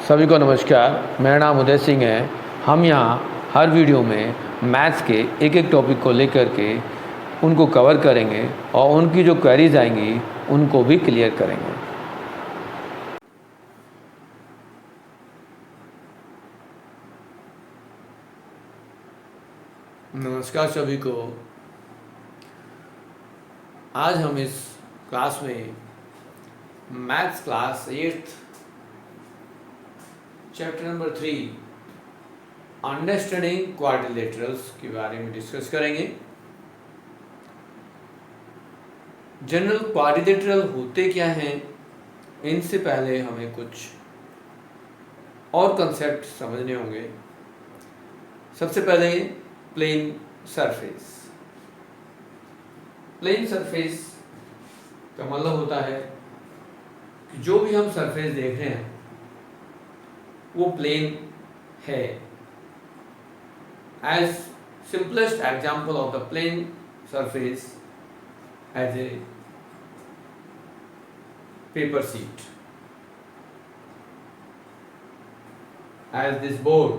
सभी को नमस्कार। मेरा नाम उदय सिंह है। हम यहाँ हर वीडियो में मैथ्स के एक एक टॉपिक को लेकर के उनको कवर करेंगे और उनकी जो क्वेरीज आएंगी उनको भी क्लियर करेंगे। नमस्कार सभी को। आज हम इस क्लास में maths class 8th chapter number 3 understanding quadrilaterals के बारे में डिस्कस करेंगे। जनरल क्वाड्रिलेटरल होते क्या हैं, इनसे पहले हमें कुछ और कंसेप्ट समझने होंगे। सबसे पहले प्लेन सरफेस। प्लेन सरफेस का मतलब होता है कि जो भी हम सरफेस देख रहे हैं वो प्लेन है। As simplest example of the plane surface as a paper sheet, as this board,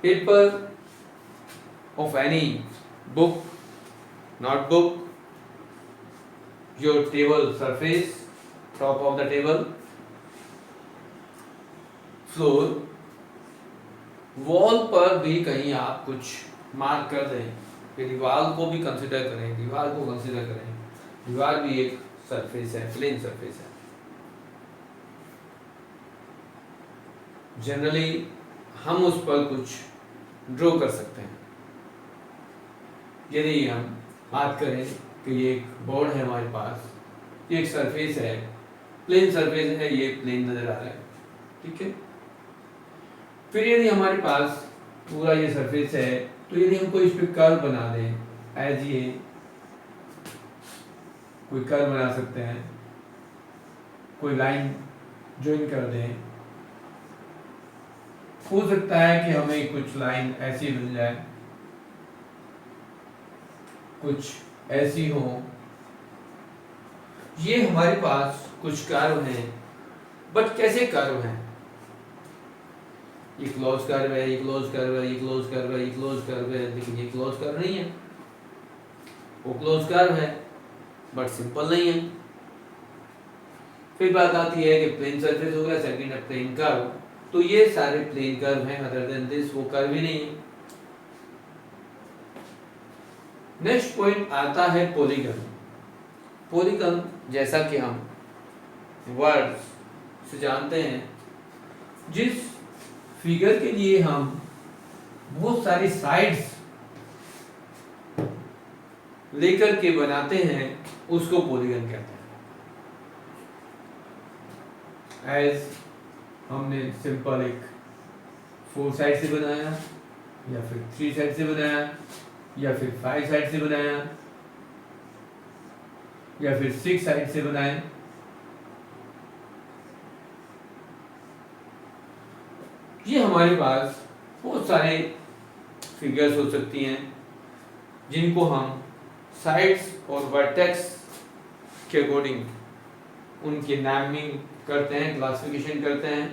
paper of any book, notebook, your table surface, top of the table, floor, wall पर भी कहीं आप कुछ मार्क कर दें, फिर दीवार को भी कंसिडर करें, दीवार को कंसिडर करें। दीवार भी एक सरफेस है, प्लेन सरफेस है। जनरली हम उस पर कुछ ड्रॉ कर सकते हैं। यदि हम बात करें कि ये एक बोर्ड है हमारे पास, ये एक सरफेस है, प्लेन सरफेस है, ये प्लेन नजर आ रहा है, ठीक है। फिर यदि हमारे पास पूरा ये सरफेस है, तो यदि हम कोई इस पे कर्व बना दें, एज ये कोई कर्व बना सकते हैं, कोई लाइन ज्वाइन कर दें, हो सकता है कि हमें कुछ लाइन ऐसी मिल जाए, कुछ ऐसी हो। ये हमारे पास कुछ कर्व हैं, बट कैसे कर्व हैं? ये क्लोज कर्व है, ये क्लोज कर्व है, ये क्लोज कर्व है, ये क्लोज कर्व है, लेकिन ये क्लोज कर्व नहीं है। वो क्लोज कर्व है बट सिंपल नहीं है। फिर बात आती है कि प्लेन सरफेस हो गया, सेकंड है प्लेन कर्व। तो ये सारे प्लेन कर्व हैं, अदर देन दिस वो कर्व ही नहीं है। नेक्स्ट पॉइंट आता है पॉलीगन। पॉलीगन जैसा कि हम वर्ड से जानते हैं, जिस फिगर के लिए हम बहुत सारी साइड्स लेकर के बनाते हैं, उसको पॉलीगन कहते हैं। एज हमने सिंपल एक 4 साइड से बनाया, या फिर 3 साइड से बनाया, या फिर 5 साइड से बनाया, या फिर 6 साइड से बनाए। ये हमारे पास बहुत सारे फिगर्स हो सकती हैं, जिनको हम साइड्स और वर्टेक्स के अकॉर्डिंग उनके नेमिंग करते हैं, क्लासिफिकेशन करते हैं।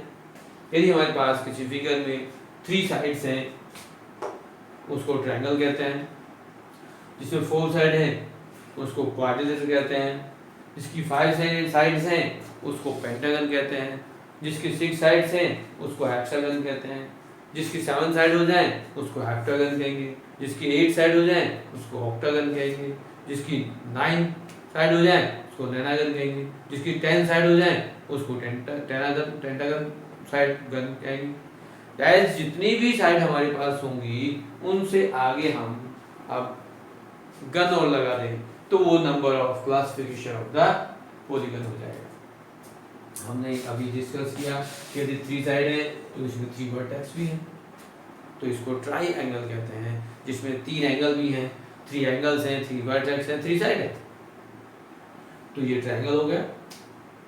यदि हमारे पास किसी फिगर में 3 साइड्स हैं, उसको ट्रायंगल कहते हैं। जिसमें 4 साइड हैं, उसको क्वाड्रिलेटरल कहते हैं। जिसकी 5 साइड्स हैं, उसको पेंटागन कहते हैं। जिसकी 6 साइड्स हैं, उसको हेक्सागन कहते हैं। जिसकी 7 साइड हो जाए, उसको हेप्टागन कहेंगे। जिसकी 8 साइड हो जाए, उसको ऑक्टागन कहेंगे। जिसकी 9 साइड हो जाए, उसको नैनागन कहेंगे। जिसकी 10 साइड हो जाए, उसको टेंटागन साइड गन कहेंगे। दैट जितनी भी साइड हमारे पास होंगी, उनसे आगे हम अब गन और लगा दें, तो वो number of classification of the polygon हो जाएगा। हमने अभी डिस्कस किया कि यदि 3 साइड है तो इसमें 3 वर्टेक्स भी हैं, तो इसको ट्राई एंगल कहते हैं, जिसमें 3 एंगल भी हैं, 3 एंगल्स हैं, 3 वर्टेक्स हैं, 3 साइड है, तो ये ट्रायंगल हो गया।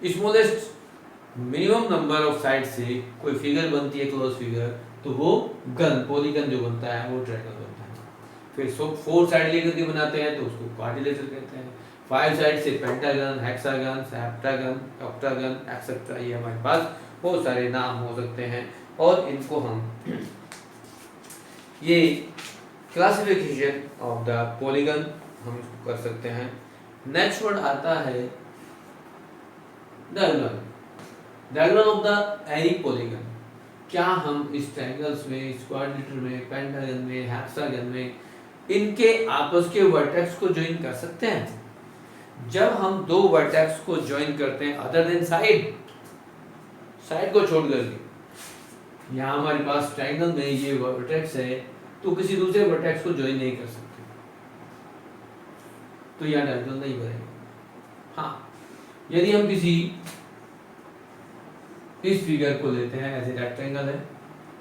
Smallest minimum number of side से कोई फिगर बनती है, क्लोज फिगर, तो वो गन, पॉलीगन जो बनता है वो ट्रायंगल बनता है। फिर 4 साइड लेकर के बनाते हैं तो उसको क्वाड्रिलेटरल कहते हैं। 5 साइड से pentagon, hexagon, heptagon, octagon etcetera, ये हमारे पास बहुत सारे नाम हो सकते हैं और इनको हम ये क्लासिफिकेशन ऑफ द पॉलीगन हम इसको कर सकते हैं। नेक्स्ट वर्ड आता है diagonal, diagonal of the any polygon. क्या हम इस ट्रायंगल्स में, क्वाड्रिलेटरल में, पेंटागन में, हेक्सागन में इनके आपस के वर्टेक्स को ज्वाइन कर सकते हैं? जब हम दो वर्टेक्स को ज्वाइन करते हैं अदर देन साइड, साइड को छोड़ करके, यहाँ हमारे पास ट्रायंगल में ये वर्टेक्स है तो किसी दूसरे वर्टेक्स को ज्वाइन नहीं कर सकते, तो यहाँ डायगोनल नहीं बनेगा। हाँ, यदि हम किसी इस फिगर को लेते हैं, ऐसे रेक्टेंगल है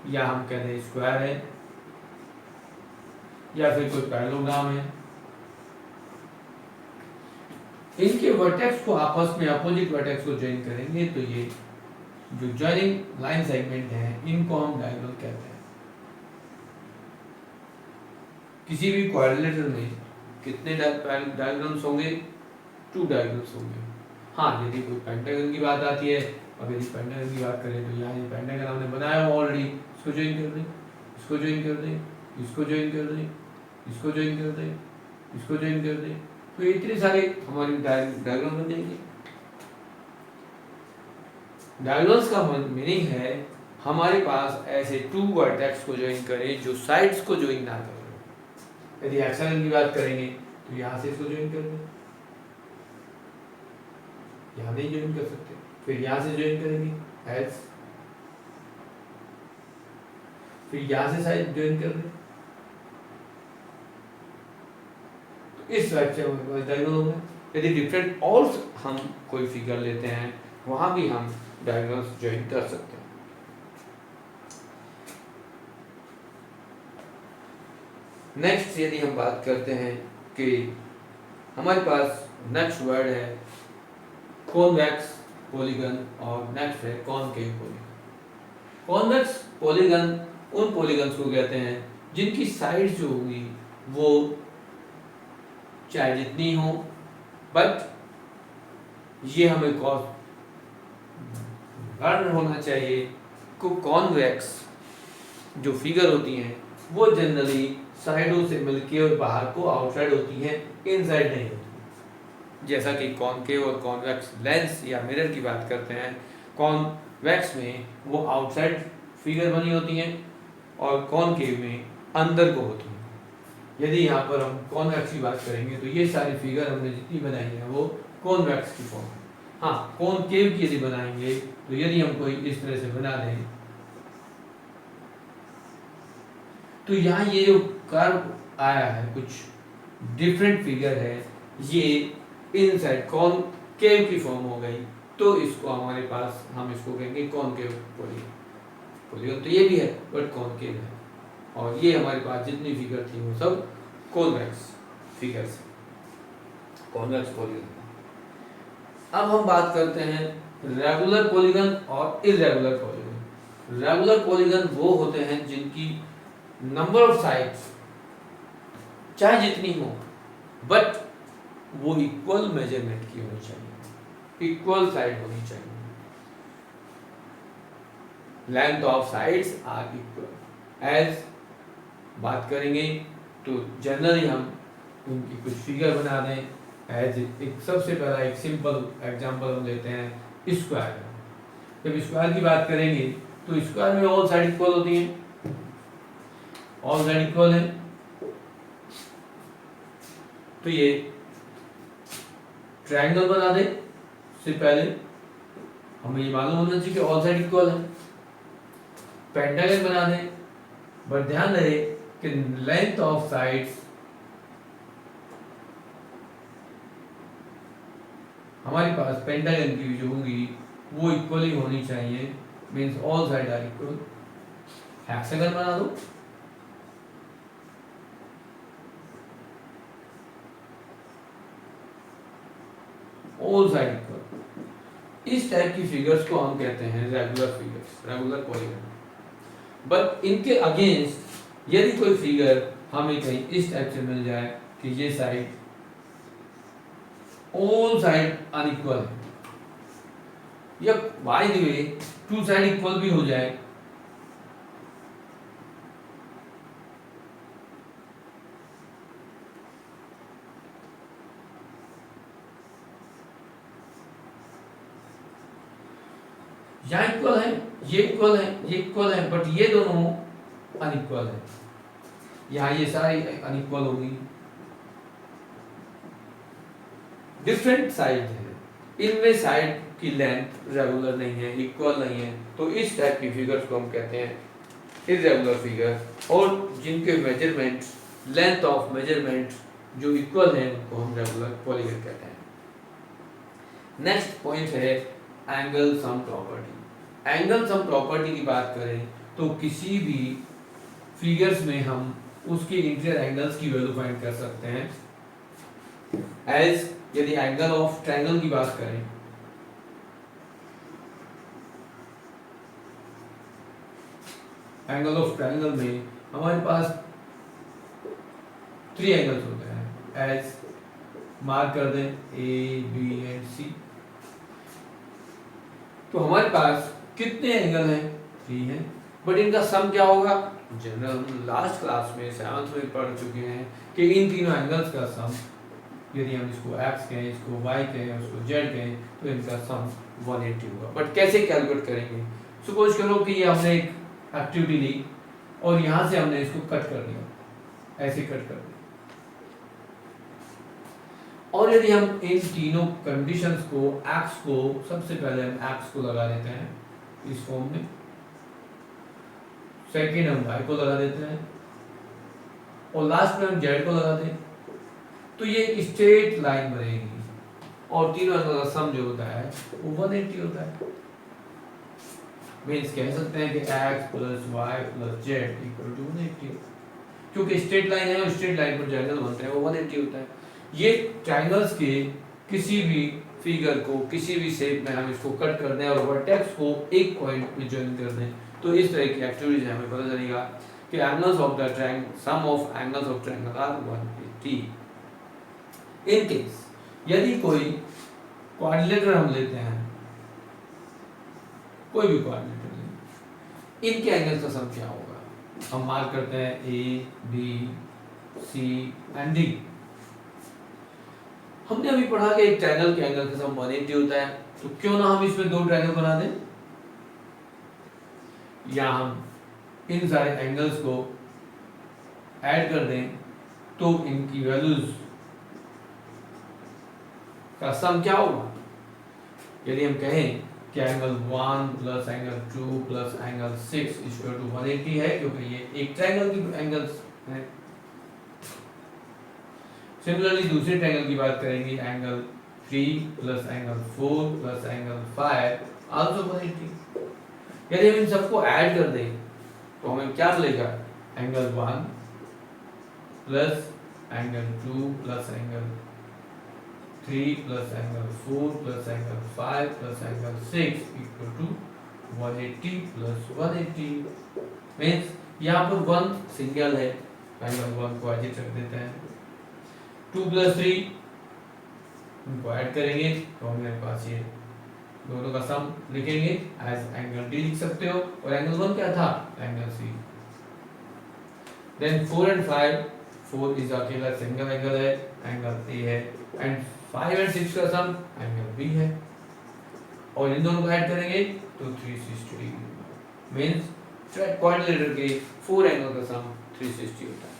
या हम कहते हैं स्क्वायर है या फिर कोई पैरेललोग्राम है, इनके वर्टेक्स को आपस में अपोजिट वर्टेक्स को ज्वाइन करेंगे तो ये जो ज्वाइनिंग लाइन सेगमेंट है इनको हम डायगोनल कहते हैं। किसी भी क्वाड्रिलेटरल में कितने डायगोनल्स होंगे? 2 डायगोनल्स होंगे। हाँ, यदि कोई पेंटागन की बात आती है, अब यदि पेंटागन की बात करें तो यहाँ ये पेंटागन हमने बनाया हुआ ऑलरेडी, इसको ज्वाइन कर दें, इसको ज्वाइन कर दें, इसको ज्वाइन कर दें, इसको ज्वाइन कर दें, इसको ज्वाइन कर दें, तो इतने सारे हमारे डायग्राम बन जाएंगे। डायगोनल्स का मीनिंग है हमारे पास ऐसे 2 वर्टेक्स को ज्वाइन करें जो साइड्स को ज्वाइन ना करें। यदि हेक्सागन की बात करेंगे तो यहाँ से इसको ज्वाइन कर दें, यहाँ नहीं ज्वाइन कर सकते, फिर यहाँ से ज्वाइन करेंगे एस, फिर यहाँ से साइड ज्वाइन कर दें, तो इस टाइप से हमारे पास डायगोनल होगा। यदि डिफरेंट और हम कोई फिगर लेते हैं वहां भी हम डायगोनल्स ज्वाइन कर सकते हैं। नेक्स्ट यदि हम बात करते हैं कि हमारे पास नेक्स्ट वर्ड है कॉन्वेक्स पॉलीगन और नेक्स्ट है कॉनकेव पॉलीगन। कॉन्वेक्स पॉलीगन उन पॉलीगन्स को कहते हैं जिनकी साइड्स जो होगी वो चाहे जितनी हो, बट ये हमें लर्न होना चाहिए को कॉन्वेक्स जो फिगर होती हैं वो जनरली साइडों से मिलके और बाहर को आउटसाइड होती हैं, इनसाइड नहीं होती। जैसा कि कॉनकेव और कॉन्वेक्स लेंस या मिरर की बात करते हैं, कॉन्वेक्स में वो आउटसाइड फिगर बनी होती हैं और कॉनकेव में अंदर को होती हैं। यदि यहाँ पर हम कॉन्वेक्स की बात करेंगे तो ये सारी फिगर हमने जितनी बनाई है वो कॉन्वेक्स की फॉर्म है। हाँ, कॉनकेव की यदि बनाएंगे तो यदि हम कोई इस तरह से बना दें तो यहाँ ये जो कर्व आया है कुछ डिफरेंट फिगर है, ये इनसाइड कॉनकेव की फॉर्म हो गई, तो इसको हमारे पास हम इसको कहेंगे कॉनकेव पॉलीगन। तो ये भी है बट कॉनकेव है, और ये हमारे पास जितनी फिगर थी वो सब कॉन्वेक्स फिगर्स, कॉन्वेक्स पॉलीगन। अब हम बात करते हैं रेगुलर पॉलीगन और इरेगुलर पॉलीगन। रेगुलर पॉलीगन वो होते हैं जिनकी नंबर ऑफ साइड्स चाहे जितनी हो बट वो इक्वल मेजरमेंट की होनी चाहिए, इक्वल साइड होनी चाहिए, length of sides are equal. Edge बात करेंगे तो जनरली हम उनकी कुछ फिगर बना दें। एज एक सबसे पहला एक सिंपल एग्जांपल हम लेते हैं स्क्वायर। जब स्क्वायर की बात करेंगे तो स्क्वायर में ऑल साइड इक्वल होती हैं, ऑल साइड इक्वल है, तो ये ट्रायंगल बना दे से पहले हमें ये मालूम होना चाहिए कि ऑल साइड इक्वल है। पेंटागन बना दे, बट ध्यान रहे कि लेंथ ऑफ साइड्स हमारे पास पेंटागन की जो होगी वो इक्वली होनी चाहिए, means all side are equal. Hexagon बना दो, ऑल साइड इक्वल। इस टाइप की फिगर्स को हम कहते हैं regular figures, regular polygon. But इनके अगेंस्ट यदि कोई फिगर हमें कहीं इस टाइप से मिल जाए कि ये साइड ऑल साइड अनइक्वल है, या by the way two side equal भी हो जाए, यहाँ इक्वल है, ये इक्वल है, ये इक्वल है, बट ये दोनों अनइक्वल है, यहाँ ये सारी अनइक्वल होगी, डिफरेंट साइड है, इनमें साइड की लेंथ रेगुलर नहीं है, इक्वल नहीं है, तो इस टाइप की फिगर्स को हम कहते हैं इरेगुलर फिगर, और जिनके मेजरमेंट लेंथ ऑफ मेजरमेंट जो इक्वल है उनको हम रेगुलर पॉलीगन कहते हैं। नेक्स्ट पॉइंट है angle sum property. Angle sum property की बात करें तो किसी भी फिगर्स में हम उसके इंटीरियर एंगल्स की वैल्यू फाइंड कर सकते हैं। एज यदि एंगल ऑफ ट्रायंगल की बात करें, एंगल ऑफ ट्रायंगल में हमारे पास 3 एंगल्स होते हैं, एज मार्क कर दें ए बी एंड सी। तो हमारे पास कितने एंगल हैं? 3 हैं, बट इनका सम क्या होगा? जनरल लास्ट क्लास में 7th में पढ़ चुके हैं कि इन तीनों एंगल्स का सम, यदि हम इसको x कहें, इसको y कहें, उसको z कहें, तो इनका सम 180 होगा। बट कैसे कैलकुलेट करेंगे? सपोज करो कि ये हमने एक एक्टिविटी ली और यहाँ से हमने इसको कट कर दिया, ऐसे कट कर दिया, और यदि हम इन तीनों कंडीशंस को x को, सबसे पहले हम x को लगा देते हैं इस फॉर्म में, सेकेंड हम y को लगा देते हैं, और लास्ट में हम z को लगा दें, तो ये एक स्ट्रेट लाइन बनेगी और तीनों एंगल का सम जो होता है वो 180 होता है। मींस कह सकते हैं कि x + y + z = 180, क्योंकि स्ट्रेट लाइन है और स्ट्रेट लाइन पर जो एंगल बनते हैं वो 180 होता है। ये ट्रायंगल्स के किसी भी फिगर को किसी भी शेप में हम इसको कट कर दें और वर्टेक्स को एक पॉइंट में जॉइन कर दें, तो इस तरह की एक्टिविटीज हमें पता चलेगा कि angles of the triangle, sum of angles of triangle are 180। In case यदि कोई क्वाड्रिलेटरल हम लेते हैं, कोई भी क्वाड्रिलेटरल लें, इनके एंगल का सम क्या होगा? हम मार्क करते हैं A B C and D. हमने अभी पढ़ा कि एक ट्रायंगल के एंगल का सम 180 होता है, तो क्यों ना हम इसमें 2 ट्रायंगल बना दें, या हम इन सारे एंगल्स को ऐड कर दें, तो इनकी वैल्यूज का सम क्या होगा? यदि हम कहें कि एंगल 1 + एंगल 2 + एंगल 6 = 180 है, क्योंकि ये एक ट्रायंगल की एंगल्स हैं। सिमिलरली दूसरे ट्रायंगल की बात करेंगे, एंगल 3 + एंगल 4 + एंगल 5 आल्सो 180। यदि हम इन सबको ऐड कर दें तो हमें क्या मिलेगा? Angle 1 + angle 2 + angle 3 + angle 4 + angle 5 + angle 6 = 180 + 180। Means यहाँ पर 1 सिंगल है, एंगल 1 को एज रख देते हैं, 2 + 3 इनको ऐड करेंगे तो हमारे पास ये दोनों का सम लिखेंगे एज एंगल डी लिख सकते हो, और एंगल 1 क्या था? Angle C. Then 4 and 5, 4 is अकेला सिंगल एंगल है, एंगल ए है, एंड 5 एंड 6 का सम एंगल बी है, और इन दोनों को ऐड करेंगे तो 360 डिग्री। मींस क्वाड्रिलेटरल के 4 एंगल का सम 360 होता है।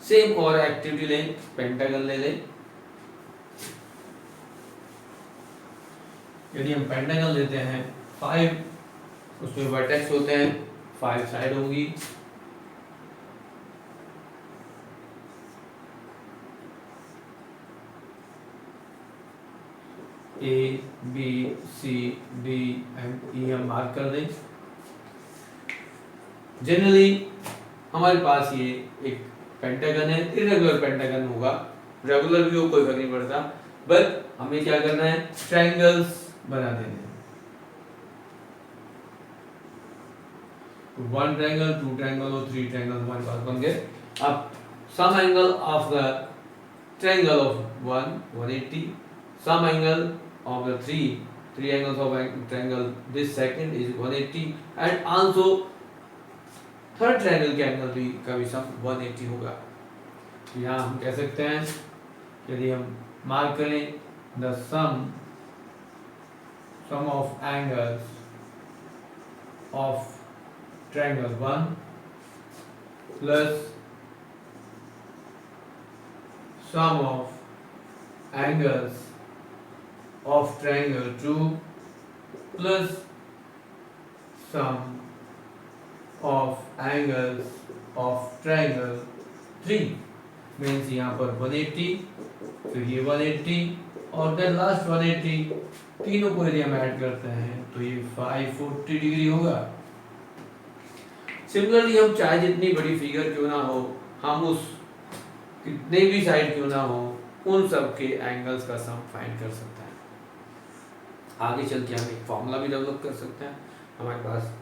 सेम और एक्टिविटी लें, पेंटागन ले लें। यदि हम पेंटागन लेते हैं 5, उसमें वर्टेक्स होते हैं, 5 साइड होंगी, A B C D and E हम मार्क कर दें। जनरली हमारे पास ये एक पेंटागन है, इरेगुलर पेंटागन होगा, रेगुलर भी हो कोई फर्क नहीं पड़ता, बट हमें क्या करना है? ट्रायंगल्स बना देने हैं। 1 ट्रायंगल, 2 ट्रायंगल और 3 ट्रायंगल हमारे पास बन गए। अब sum angle of the triangle of 180, some angle of the three angles of triangle this second is 180 and also third triangle के एंगल भी का भी सम 180 होगा। तो यहाँ हम कह सकते हैं यदि हम मार्क करें the sum of angles of triangle 1 plus sum of angles of triangle 2 plus sum of angles of triangle 3 means यहाँ पर 180 फिर ये 180 और देन लास्ट 180 तीनों को यदि हम ऐड करते हैं तो ये 540 डिग्री होगा। सिमिलरली हम चाहे जितनी बड़ी फिगर क्यों ना हो हम उस कितने भी साइड क्यों ना हो उन सब के एंगल्स का सम फाइंड कर सकते हैं। आगे चल के हम एक फॉर्मूला भी डेवलप कर सकते हैं। हमारे पास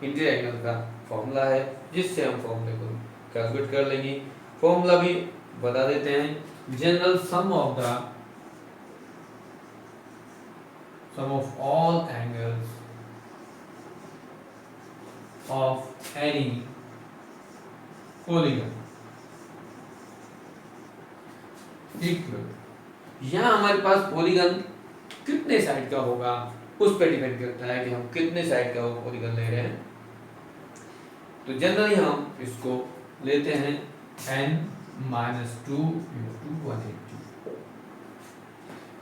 इंटीरियर एंगल का फॉर्मूला है जिससे हम फॉर्मूले को कैलकुलेट कर लेंगे। फॉर्मूला भी बता देते हैं। General sum of all angles of any polygon equal. यहाँ हमारे पास पॉलीगन कितने साइड का होगा उस पर डिपेंड करता है कि हम कितने साइड का पॉलीगन ले रहे हैं। तो जनरली हम इसको लेते हैं n-2 into 180।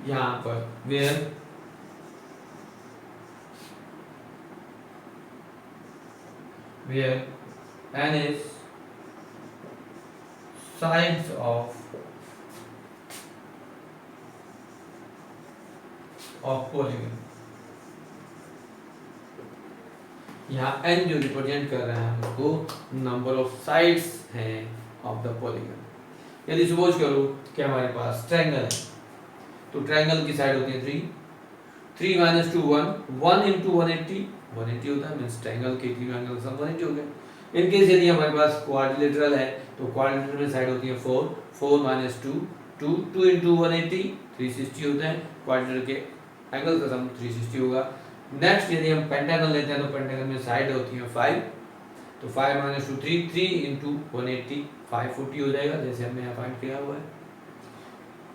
यहाँ पर where n is sides of polygon. यहाँ n जो रिप्रेजेंट कर रहे हैं उसको नंबर ऑफ साइड्स हैं ऑफ द पॉलीगन। यदि सपोज करो कि हमारे पास ट्रायंगल है तो ट्रायंगल की साइड होती है 3 माइनस 2 1 इंटू 180 होता है मीन्स ट्रायंगल के तीनों एंगल सम 180 हो गए। इन केस यदि हमारे पास क्वाड्रिलेटरल है तो क्वाड्रिलेटरल में साइड होती है 4 माइनस 2 इंटू 180 360 होता है। क्वाड्रिलेटरल के एंगल का सम 360 होगा। नेक्स्ट यदि हम पेंटागन लेते हैं तो पेंटागन में साइड होती है 5 तो 5 माइनस 2 3 इंटू 180 540 हो जाएगा जैसे हमने यहाँ फाइंड किया हुआ है।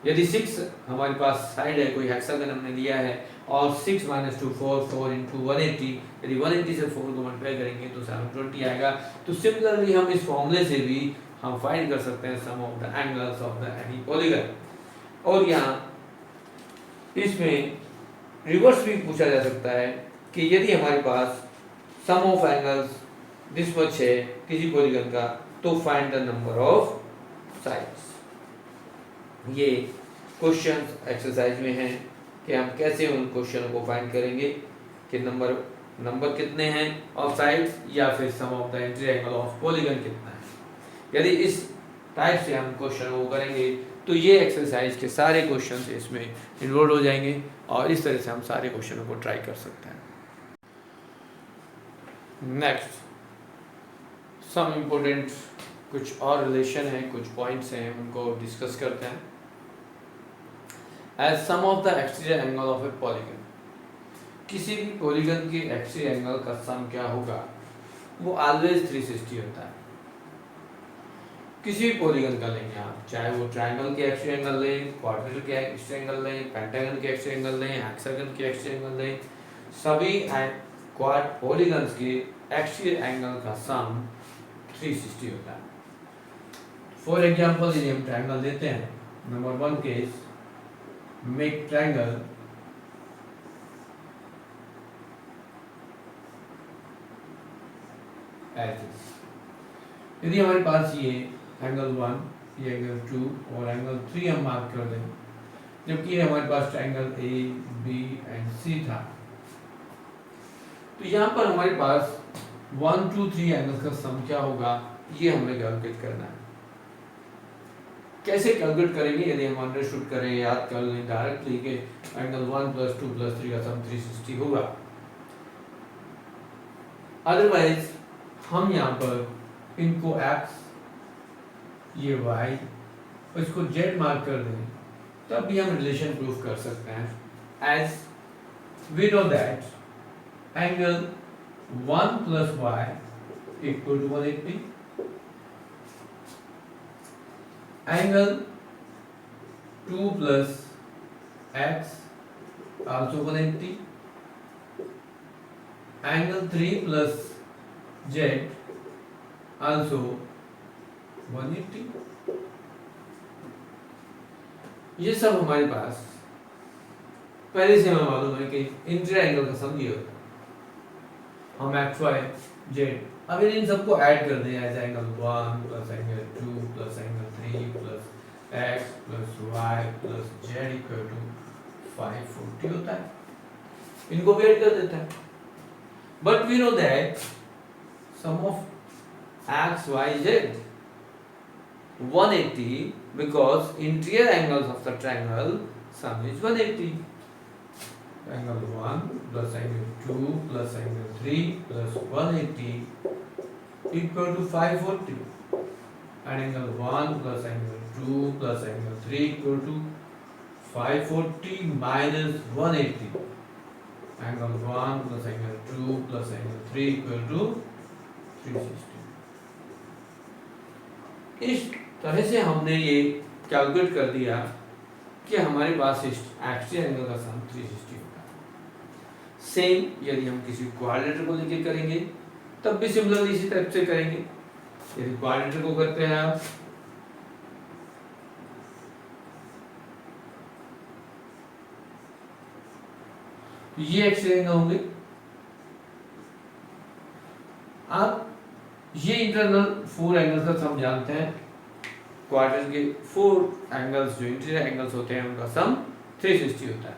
यदि 6 हमारे पास साइड है कोई हेक्सागन हमने लिया है और 6 माइनस 2 4 इंटू 180 यदि 180 से 4 को मल्टीप्लाई करेंगे तो 720 आएगा। तो सिमिलरली हम इस फॉर्मूले से भी हम फाइंड कर सकते हैं sum of the angles of the any polygon. और यहाँ इसमें रिवर्स भी पूछा जा सकता है कि यदि हमारे पास सम ऑफ एंगल्स दिस मच है किसी पॉलीगन का तो find the number of sides. ये क्वेश्चंस एक्सरसाइज में हैं कि हम कैसे उन क्वेश्चनों को फाइंड करेंगे कि नंबर कितने हैं ऑफ साइड्स या फिर sum of the interior angle of polygon कितना है। यदि इस टाइप से हम क्वेश्चन को करेंगे तो ये एक्सरसाइज के सारे क्वेश्चन इसमें इन्वॉल्व हो जाएंगे और इस तरह से हम सारे क्वेश्चनों को ट्राई कर सकते हैं। नेक्स्ट सम इम्पोर्टेंट कुछ और रिलेशन है कुछ पॉइंट्स हैं उनको डिस्कस करते हैं। As sum of the exterior angle of a polygon किसी भी पॉलीगन के एक्सटीरियर एंगल का सम क्या होगा वो ऑलवेज 360 होता है। किसी भी पॉलीगन का लेंगे आप चाहे वो ट्रायंगल के एक्सटीरियर एंगल लें क्वाड्रिलेटरल के एक्सटीरियर एंगल लें पेंटागन के एक्सटीरियर एंगल लें हेक्सागन के एक्सटीरियर एंगल लें सभी पॉलीगन्स के एक्सटीरियर एंगल का सम 360 होता है। फॉर एग्जांपल यदि हम ट्रायंगल लेते हैं number 1 case make triangle as this. यदि हमारे पास ये एंगल 1 ये एंगल 2 और एंगल 3 हम मार्क कर दें जबकि ये हमारे पास ट्रायंगल ए बी एंड सी था तो यहाँ पर हमारे पास 1 2 3 एंगल्स का सम क्या होगा ये हमें कैलकुलेट करना है। कैसे कैलकुलेट करेंगे यदि हम अंडरस्टूड करें याद कर लें डायरेक्टली कि एंगल 1 + 2 + 3 का सम 360 होगा। अदरवाइज हम यहाँ पर इनको x ये y और इसको जेड मार्क कर दें, तब भी हम रिलेशन प्रूफ कर सकते हैं। As we know that angle 1 + y = 180, angle 2 + x also 180, angle 3 + z also 180। ये सब हमारे पास पहले से हमें मालूम है कि इंटीरियर एंगल का सम ये होता है। हम एक्स वाई जेड, अब इन सबको ऐड कर दें as angle 1 + angle 2 + angle 3 + x + y + z = 540 होता है। इनको भी ऐड कर देता है। But we know that sum of x y z 180 because interior angles of the triangle sum is 180. Angle 1 + angle 2 + angle 3 + 180 = 540, and angle 1 + angle 2 + angle 3 = 540 minus 180. Angle 1 + angle 2 + angle 3 = 360. इस तरह से हमने ये कैलकुलेट कर दिया कि हमारे पास एक्सियल एंगल का सम 360 होगा। सेम यदि हम किसी क्वाड्रेटर को लेके करेंगे तब भी सिमिलरली इसी टाइप से करेंगे। यदि क्वाड्रेटर को करते हैं आप, ये एक्सियल एंगल होंगे। आप ये इंटरनल 4 एंगल्स का सम जानते हैं। क्वाड्रेटर के 4 एंगल्स जो इंटीरियर एंगल्स होते हैं उनका सम 360 होता है।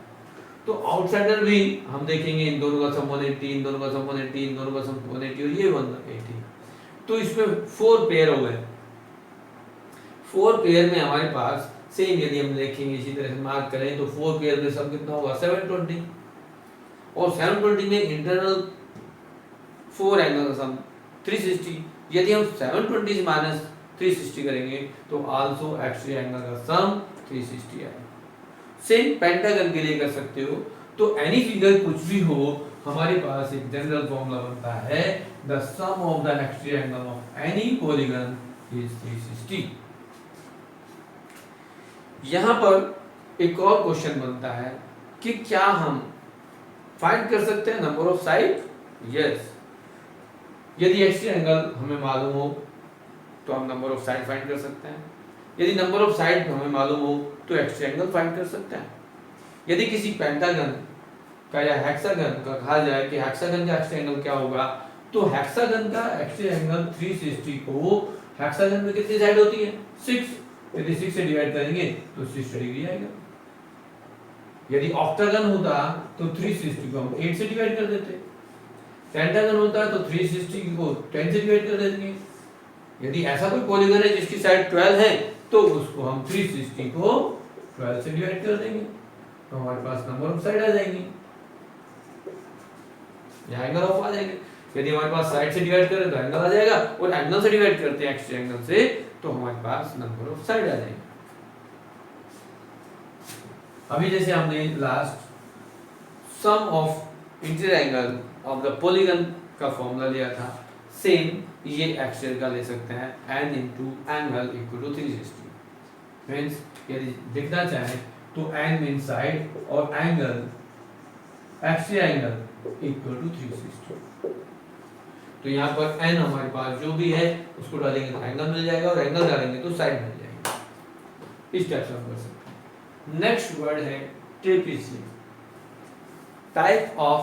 तो आउटसाइडर भी हम देखेंगे, इन दोनों का सम 180, इन दोनों का सम 180, इन दोनों का सम 180 और ये 180। तो इसमें 4 पेयर हो गए। 4 पेयर में हमारे पास सेम यदि हम देखेंगे इसी तरह से मार्क करें तो 4 पेयर में सम कितना होगा 720, और 720 में इंटरनल 4 एंगल का सम 360। यदि हम 720 से माइनस 360 करेंगे तो आल्सो एक्सियल एंगल का सम 360 है। सेम पेंटागन के लिए कर सकते हो। तो एनी फिगर कुछ भी हो, हमारे पास एक जनरल फॉर्मूला बनता है, the sum of the axial angle of any polygon is 360। यहां पर एक और क्वेश्चन बनता है कि क्या हम फाइंड कर सकते हैं नंबर ऑफ साइड? यस। यदि एक्सियल एंगल हमें मालूम हो तो हम नंबर ऑफ साइड फाइंड कर सकते हैं। यदि नंबर ऑफ साइड हमें मालूम हो तो एक्सियल एंगल फाइंड कर सकते हैं। यदि किसी पेंटागन का या हेक्सागन का कहा जाए कि हेक्सागन का एक्सियल एंगल क्या होगा, तो हेक्सागन का एक्सियल एंगल 360 को, हेक्सागन में कितनी साइड होती है 6, यदि 6 से डिवाइड करेंगे तो 60 डिग्री आएगा। यदि ऑक्टागन होता तो 360 को हम 8 से डिवाइड कर देते। पेंटागन होता तो 360 को 10 से डिवाइड कर देंगे। यदि ऐसा कोई पॉलीगन है जिसकी साइड 12 है तो उसको हम 360 को 12 से डिवाइड कर देंगे, तो हमारे पास नंबर ऑफ साइड आ जाएंगी, या एंगल ऑफ आ जाएंगे। यदि हमारे पास साइड से डिवाइड करें तो एंगल आ जाएगा, और एंगल से डिवाइड करते हैं एक्सियल एंगल से तो हमारे पास नंबर ऑफ साइड आ जाएंगे। अभी जैसे हमने last sum of interior angle of the polygon का फॉर्मूला लिया था, सेम ये एक्सियल का ले सकते हैं, n * एंगल = 360। मींस यदि लिखना चाहें तो n मींस साइड और एंगल एक्सियल एंगल = 360। तो यहाँ पर n हमारे पास जो भी है उसको डालेंगे तो एंगल मिल जाएगा, और एंगल डालेंगे तो साइड मिल जाएगी। इस टाइप से हम कर सकते हैं। नेक्स्ट वर्ड है ट्रेपेजियम। टाइप ऑफ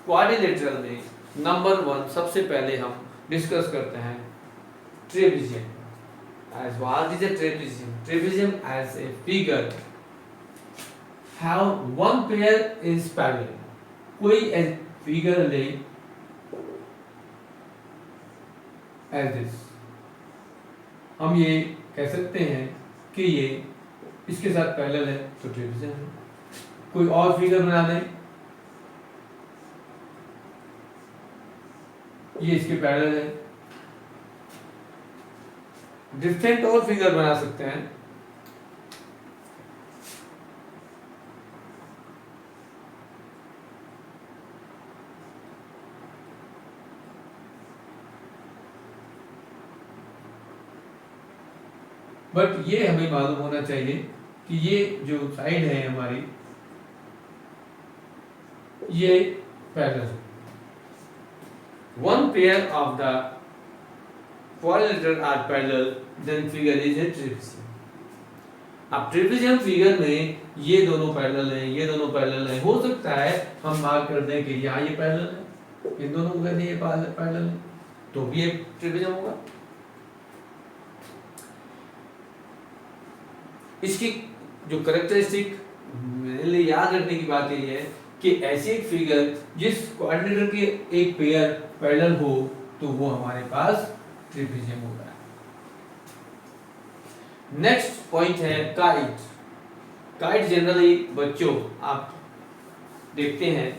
क्वाड्रिलेटरल में नंबर 1 सबसे पहले हम डिस्कस करते हैं trapezium. As what is a trapezium? Trapezium as a figure have one pair is parallel. कोई फिगर ले as this, हम ये कह सकते हैं कि ये इसके साथ पैरेलल है तो ट्रेपेजियम है। कोई और फिगर बना दें, ये इसके पैरेलल है। डिफरेंट और फिगर बना सकते हैं बट ये हमें मालूम होना चाहिए कि ये जो साइड है हमारी ये पैरेलल है। One pair of the quadrilateral are parallel then figure is a trapezium। अब ट्रेपेजियम फिगर में ये दोनों पैरेलल हैं, ये दोनों पैरेलल हैं। हो सकता है हम मार्क कर दें कि यहाँ ये पैरेलल है, इन दोनों को कहते हैं ये पैरेलल है, तो भी एक ट्रेपेजियम होगा। इसकी जो करेक्टरिस्टिक मेरे लिए याद रखने की बात ये है कि ऐसी एक फिगर जिस क्वाड्रिलेटरल के एक पेयर पैरेलल हो तो वो हमारे पास ट्रेपेजियम होगा। नेक्स्ट पॉइंट है काइट। काइट जनरली बच्चों आप देखते हैं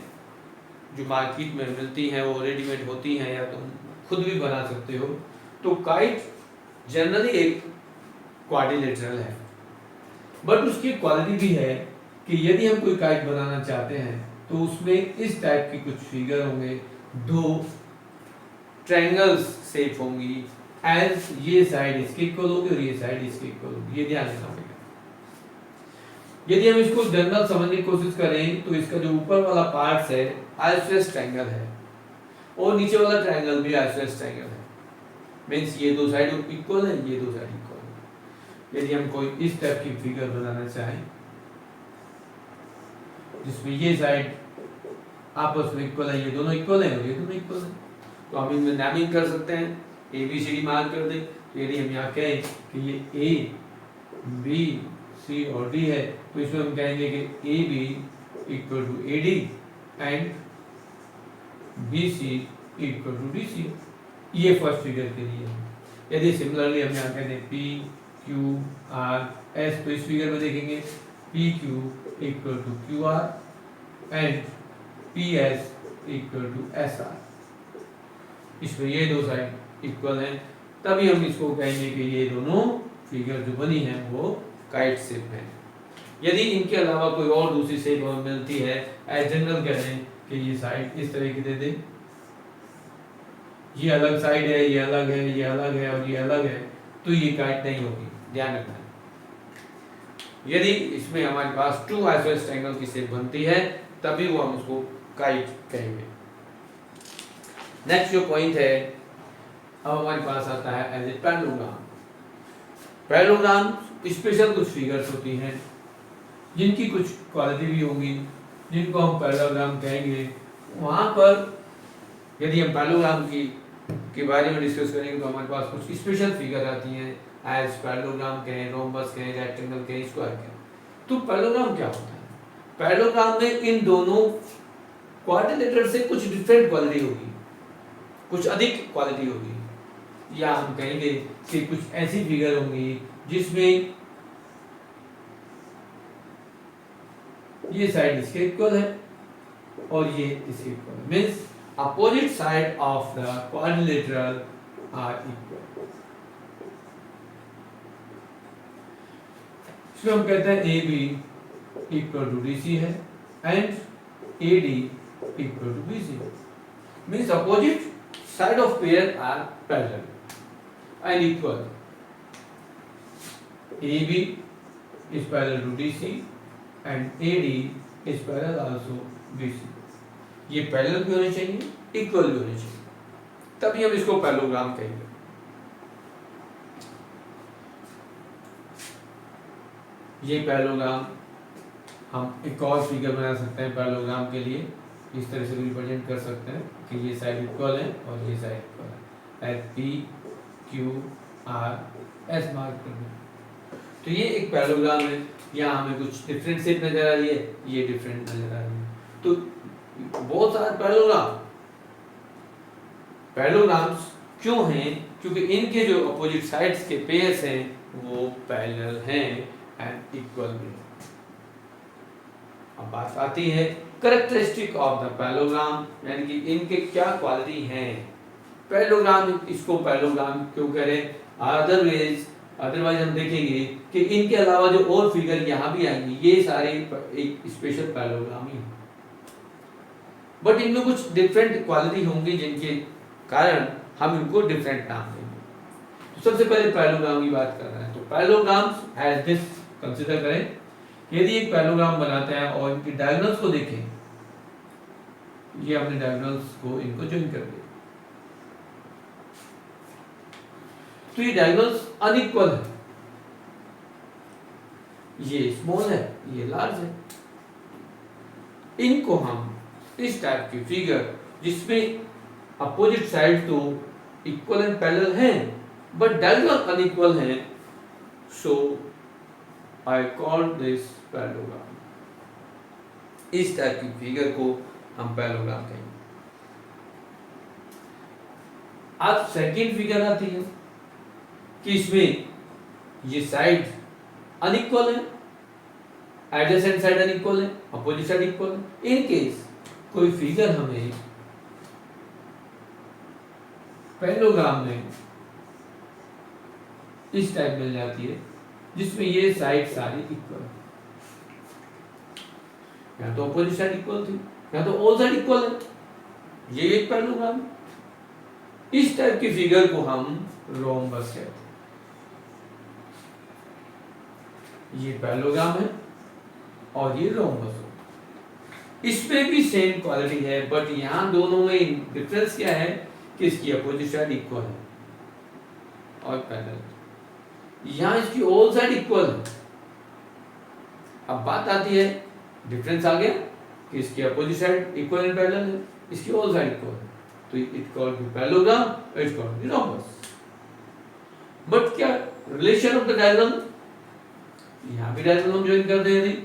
जो मार्केट में मिलती हैं वो रेडीमेड होती हैं या तुम खुद भी बना सकते हो। तो काइट जनरली एक क्वाड्रिलेटरल है, बट उसकी क्वालिटी भी है कि यदि हम कोई काइट बनाना चाहते हैं तो उसमें इस टाइप की कुछ फिगर होंगे, दो ट्रायंगल्स शेप होंगी, एज ये साइड इसके इक्वल होगी और ये साइड इसके इक्वल होगी। ये ध्यान रखना पड़ेगा। यदि हम इसको जनरल समझने की कोशिश करें तो इसका जो ऊपर वाला पार्ट है आइसोसेलेस ट्रायंगल है और नीचे वाला ट्रायंगल भी आइसोसेलेस ट्रायंगल है। मींस ये दो साइड इक्वल है, ये दो साइड इक्वल है। यदि हम कोई इस टाइप की फिगर बनाना चाहें जिसमें ये साइड आपस में इक्वल है, ये दोनों इक्वल है और ये दोनों इक्वल है, तो हम इनमें नामिंग कर सकते हैं, A B C D mark कर दें। यदि हम यहाँ कहें कि ये ए बी सी और डी है तो इसमें हम कहेंगे कि A B equal to A D and B C equal to D C. ये फर्स्ट फिगर के लिए है। यदि सिमिलरली हम यहाँ कहते हैं पी क्यू आर एस तो इस फिगर में देखेंगे P Q equal to Q R and P S equal to S R. इसमें ये दो साइड इक्वल हैं, तभी हम इसको कहेंगे कि ये दोनों फिगर जो बनी है वो काइट शेप है। यदि इनके अलावा कोई और दूसरी शेप हमें मिलती है, एज जनरल कह दें कि ये साइड इस तरह की दे दें, ये अलग साइड है, ये अलग है, ये अलग है और ये अलग है, तो ये काइट नहीं होगी, ध्यान रखना है। यदि इसमें हमारे पास टू आइसोसेलेस ट्रायंगल की शेप बनती है तभी वो हम उसको काइट कहेंगे। नेक्स्ट जो पॉइंट है, अब हमारे पास आता है as a parallelogram. Parallelogram special कुछ फिगर्स होती हैं जिनकी कुछ क्वालिटी भी होंगी, जिनको हम पैरेललोग्राम कहेंगे। वहाँ पर यदि हम पैरेललोग्राम के बारे में डिस्कस करेंगे तो हमारे पास कुछ स्पेशल फिगर आती हैं, एज पैरेललोग्राम कहें, रोम्बस कहें, रेक्टेंगल कहें, स्क्वायर कहें। तो पैरेललोग्राम क्या होता है? पैरेललोग्राम में इन दोनों क्वाड्रिलेटरल से कुछ डिफरेंट क्वालिटी होगी, कुछ अधिक क्वालिटी होगी, या हम कहेंगे कि कुछ ऐसी फिगर होंगी जिसमें ये साइड इसके इक्वल है और ये इसके इक्वल है। Means opposite side of the quadrilateral are equal. इसमें हम कहते हैं A B equal to D C है and A D equal to B C. Means अपोजिट side of pair are parallel and equal. AB is parallel to DC and AD is parallel also BC. ये parallel भी होने चाहिए, equal भी होने चाहिए, तभी हम इसको पैरेललोग्राम कहेंगे। ये पैरेललोग्राम हम एक और फिगर बना सकते हैं पैरेललोग्राम के लिए, इस तरह से रिप्रेजेंट कर सकते हैं कि ये साइड इक्वल है और ये साइड इक्वल है, as P Q R S mark कर दें। तो ये एक पैरेललोग्राम है। यहाँ हमें कुछ डिफरेंट शेप नजर आ रही है, ये डिफरेंट नजर आ रही है। तो बहुत सारे पैरेललोग्राम्स क्यों हैं? क्योंकि इनके जो अपोजिट साइड्स के पेयर्स हैं वो पैरेलल हैं एंड इक्वल भी। अब बात आती है कैरेक्टरिस्टिक ऑफ द पैरेललोग्राम, यानी कि इनके क्या क्वालिटी हैं। पैरेललोग्राम, इसको पैरेललोग्राम क्यों कह रहे हैं? अदरवाइज हम देखेंगे कि इनके अलावा जो और फिगर यहाँ भी आएंगी ये सारे एक स्पेशल पैरेललोग्राम ही, बट इनमें कुछ डिफरेंट क्वालिटी होंगी जिनके कारण हम इनको डिफरेंट नाम देंगे। तो सबसे पहले पैरेललोग्राम की बात कर रहे हैं, तो पैरेललोग्राम्स एज दिस कंसीडर करें, यदि एक पैरेललोग्राम बनाते हैं और इनकी डायगोनल्स को देखें, ये हमने डायगोनल्स को इनको ज्वाइन कर दिया, तो ये डायगोनल्स अनइक्वल है, ये स्मॉल है, ये लार्ज है। इनको हम इस टाइप की फिगर जिसमें अपोजिट साइड तो इक्वल एंड पैरेलल हैं बट डायगोनल अनइक्वल हैं, सो आई कॉल दिस पैरेललोग्राम। इस टाइप की फिगर को हम पैरेललोग्राम कहेंगे। अब सेकंड फिगर आती है कि इसमें ये साइड अनइक्वल है, एडजेसेंट साइड अनइक्वल है, अपोजिट साइड इक्वल है। इन केस कोई फिगर हमें पैरेललोग्राम में इस टाइप मिल जाती है जिसमें ये साइड सारी इक्वल है, या तो अपोजिट साइड इक्वल थी या तो ऑल साइड इक्वल है, ये एक पैरेललोग्राम। इस टाइप की फिगर को हम रोम्बस कहते हैं। ये पैरेललोग्राम है और ये रोम्बस है। इसमें भी सेम क्वालिटी है बट यहां दोनों में डिफरेंस क्या है कि इसकी अपोजिट साइड इक्वल है और पैरेलल, यहां इसकी ऑल साइड इक्वल है। अब बात आती है, डिफरेंस आ गया कि इसकी opposite side equal and parallel है, इसकी ऑल साइड इक्वल है, तो it called the parallelogram, it called the rhombus. But क्या रिलेशन ऑफ द डायगोनल, यहां भी डायगोनल हम ज्वाइन कर देंगे,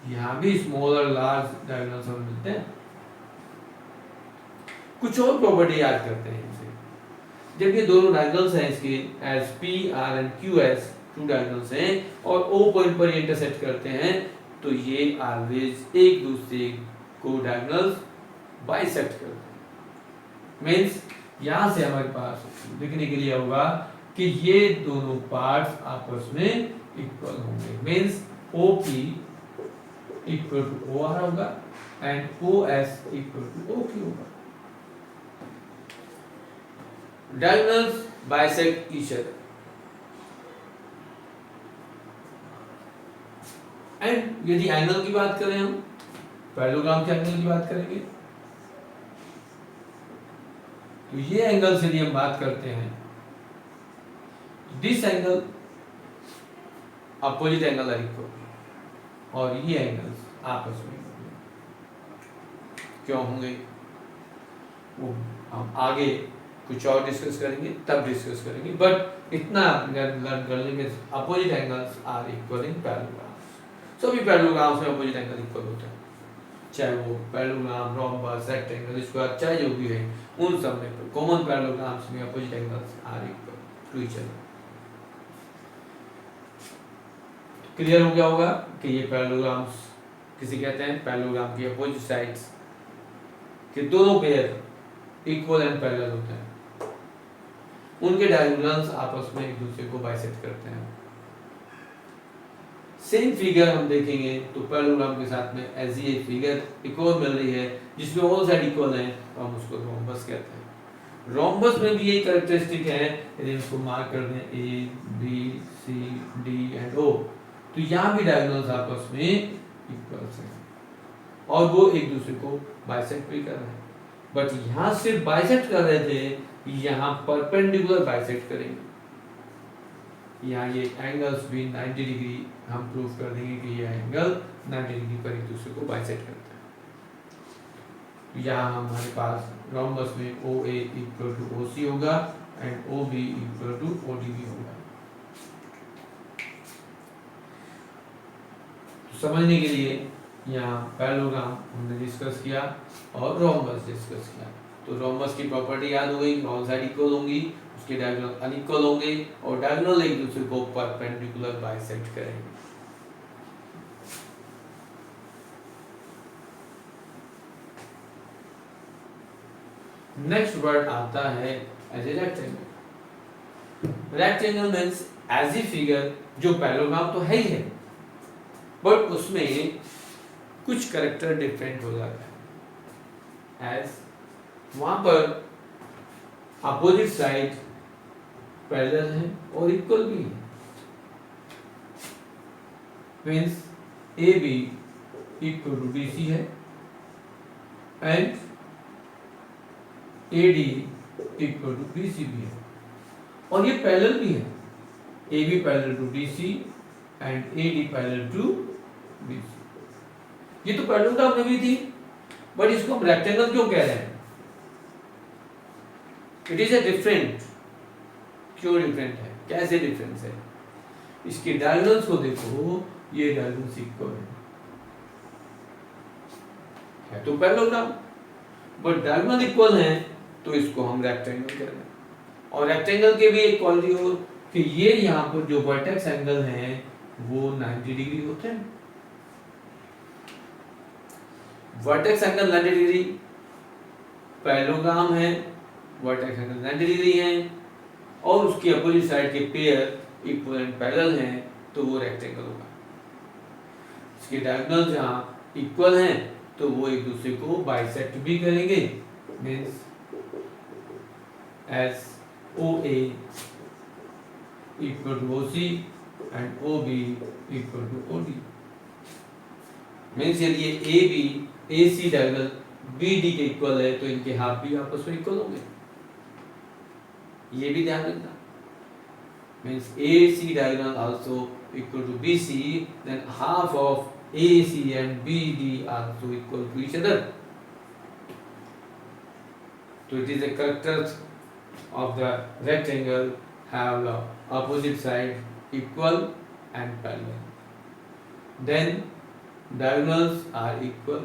यहां भी स्मॉल और लार्ज डायगोनल्स हमें मिलते हैं। कुछ और प्रॉपर्टी याद करते हैं इनसे। जब ये दोनों डायगोनल्स हैं इसके as P R and Q S, two diagonals हैं और ओ पॉइंट पर इंटरसेक्ट करते हैं, तो ये ऑलवेज एक दूसरे को डायगोनल्स बाइसेक्ट करते हैं। मींस यहां से हमारे पास लिखने के लिए होगा कि ये दोनों पार्ट्स आपस में इक्वल होंगे। Means OP equal to OR होगा and OS equal to OQ होगा। Diagonals bisect each other and यदि एंगल की बात करें, हम पैरेललोग्राम के एंगल की बात करेंगे, तो ये एंगल से यदि हम बात करते हैं, this angle opposite angle are equal और ये एंगल्स आपस में क्यों होंगे वो हम आगे कुछ और डिस्कस करेंगे, तब डिस्कस करेंगे। बट इतना लर्न कर लेंगे, opposite angles are equal in parallelograms. सभी पैरेललोग्राम्स में अपोजिट एंगल इक्वल होते हैं, चाहे वो पैरेललोग्राम, रोम्बस, रेक्टेंगल, स्क्वायर, चाहे जो भी है, उन सब में कॉमन पैरेललोग्राम्स में opposite angles are equal to each other. Clear हो गया होगा कि ये पैरेललोग्राम्स किसे कहते हैं, पैरेललोग्राम की अपोजिट साइड्स के दोनों पेयर इक्वल एंड पैरेलल होते हैं, उनके डायगोनल्स आपस में एक दूसरे को बाइसेक्ट करते हैं। सेम फिगर हम देखेंगे तो पैरेललोग्राम के साथ में ऐसी एक फिगर एक और मिल रही है जिसमें ऑल साइड इक्वल है, तो हम उसको रोम्बस कहते हैं। रोम्बस में भी यही कैरेक्टरिस्टिक है, यदि इसको मार्क कर दें A, B, C, D and O, तो यहाँ भी डायगोनल्स आपस में इक्वल हैं और वो एक दूसरे को बाइसेक्ट भी कर रहे हैं। बट यहाँ सिर्फ बाइसेक्ट कर रहे थे, यहाँ परपेंडिकुलर बाइसेक्ट करेंगे। यहाँ ये एंगल्स भी 90 डिग्री हम प्रूव कर देंगे कि ये एंगल 90 डिग्री पर एक दूसरे को बाइसेक्ट करते हैं। यहाँ हमारे पास रोम्बस में OA इक्वल टू OC होगा and OB equal to ODB होगा। तो समझने के लिए यहाँ पैरेललोग्राम हमने डिस्कस किया और रोम्बस डिस्कस किया। तो रोम्बस की प्रॉपर्टी याद हो गई, ऑल साइड इक्वल होंगी, उसके डायगोनल अनइक्वल होंगे और डायगोनल एक दूसरे को परपेंडिकुलर बाइसेक्ट करेंगे। नेक्स्ट वर्ड आता है as a rectangle. Rectangle means ऐसी फिगर जो पैरेललोग्राम तो है ही है, बट उसमें कुछ कैरेक्टर डिफरेंट हो जाता है। एज वहां पर अपोजिट साइड पैरेलल है और इक्वल भी है, means A B equal to D C है and A D equal to D C भी है, और ये पैरेलल भी है, A B parallel to D C and A D parallel to B C. ये तो पैरेललोग्राम में भी थी, बट इसको हम रेक्टेंगल क्यों कह रहे हैं? It is a different. क्यों डिफरेंट है, कैसे डिफरेंस है? इसके डायगोनल्स को देखो, ये डायगोनल्स इक्वल है तो पैरेललोग्राम, बट डायगोनल इक्वल है तो इसको हम रेक्टेंगल कह रहे हैं। और रेक्टेंगल के भी एक क्वालिटी हो कि ये यहाँ पर जो वर्टेक्स एंगल हैं वो 90 डिग्री होते हैं। वर्टेक्स एंगल 90 डिग्री पैरेललोग्राम है, वर्टेक्स एंगल 90 डिग्री है, और उसकी अपोजिट साइड के पेयर इक्वल एंड पैरेलल हैं तो वो रेक्टेंगल होगा। इसके डायगोनल जहाँ इक्वल हैं तो वो एक दूसरे को बाइसेक्ट भी करेंगे, means as OA equal to OC and OB equal to OD। Means यदि ये AB AC डायगोनल BD के इक्वल है तो इनके हाफ भी आपस में इक्वल होंगे, ये भी ध्यान रखना। Means AC diagonal also equal to BC, then half of AC and BD also equal to each other. So it is a character of the rectangle have the opposite side equal and parallel. Then diagonals are equal,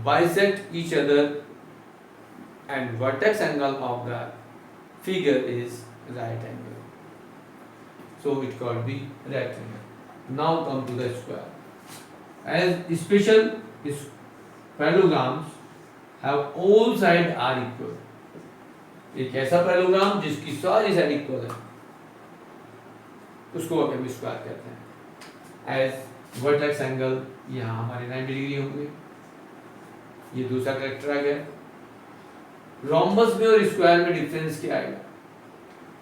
bisect each other, and vertex angle of the figure is right angle. So it called be rectangle. Now come to the square. As special parallelograms have all sides are equal. एक ऐसा parallelogram जिसकी सारी side equal है उसको हम square कहते हैं। As vertex angle यहाँ हमारे 90 डिग्री होंगे, ये दूसरा कैरेक्टर आ गया। रोम्बस में और स्क्वायर में डिफरेंस क्या आएगा?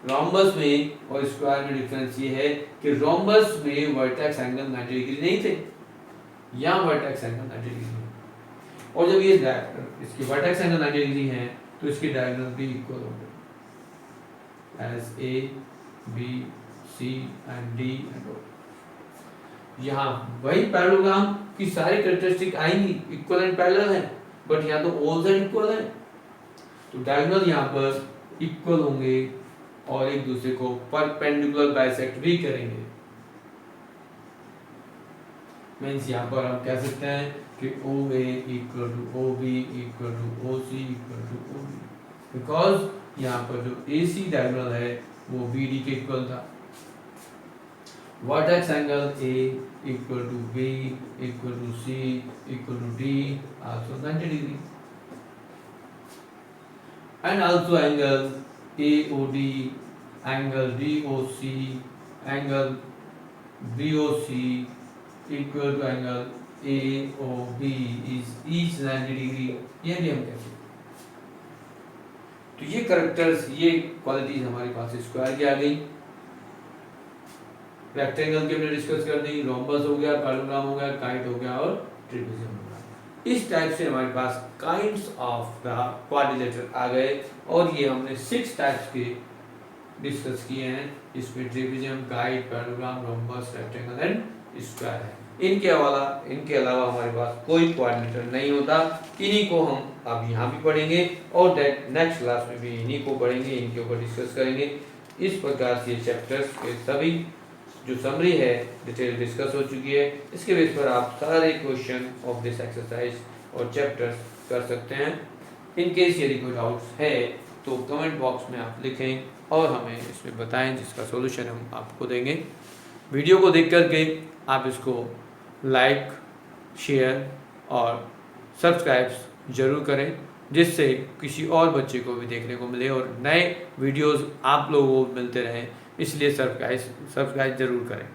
रोम्बस में और स्क्वायर में डिफरेंस ये है कि रोम्बस में वर्टेक्स एंगल 90 डिग्री नहीं थे, यहाँ वर्टेक्स एंगल 90 डिग्री है, और जब ये इसकी वर्टेक्स एंगल 90 डिग्री है तो इसके डायगोनल भी इक्वल होंगे, as A, B, C and D and O। यहाँ वही पैरेललोग्राम की सारी कैरेक्टरिस्टिक आएंगी, इक्वल एंड पैरेलल है, बट यहाँ तो ऑल साइड इक्वल है, तो डायगोनल यहाँ पर इक्वल होंगे और एक दूसरे को परपेंडिकुलर बाइसेक्ट भी करेंगे। मीन्स यहाँ पर हम कह सकते हैं कि OA equal to OB equal to OC equal to OD, because यहाँ पर जो AC डायगोनल है वो BD के इक्वल था। Vertex angle A equal to B equal to C equal to D also 90 degree, and also angle AOD, angle DOC, angle BOC equal to angle AOB is each 90 degree, ये भी हम कहते हैं। तो ये characters, ये qualities हमारे पास square की आ गई, रेक्टेंगल की हमने डिस्कस कर दी, रोम्बस हो गया, पैरेललोग्राम हो गया, काइट हो गया और ट्रिपेजियम हो गया। इस टाइप से हमारे पास काइंड्स ऑफ द क्वाड्रिलेटरल आ गए, और ये हमने 6 टाइप्स के डिस्कस किए हैं, इसमें trapezium, kite, parallelogram, rhombus, rectangle and square है। इनके अलावा हमारे पास कोई क्वाड्रिलेटरल नहीं होता। इन्हीं को हम अब यहाँ भी पढ़ेंगे और नेक्स्ट क्लास में भी इन्हीं को पढ़ेंगे, इनके ऊपर डिस्कस करेंगे। इस प्रकार से चैप्टर्स के सभी जो समरी है डिटेल डिस्कस हो चुकी है। इसके बेस पर आप सारे क्वेश्चन ऑफ दिस एक्सरसाइज और चैप्टर्स कर सकते हैं। इन केस यदि कोई डाउट्स है तो कमेंट बॉक्स में आप लिखें और हमें इसमें बताएं, जिसका सॉल्यूशन हम आपको देंगे। वीडियो को देख करके आप इसको लाइक, शेयर और सब्सक्राइब ज़रूर करें, जिससे किसी और बच्चे को भी देखने को मिले और नए वीडियोस आप लोगों को मिलते रहें। इसलिए सब्सक्राइब ज़रूर करें।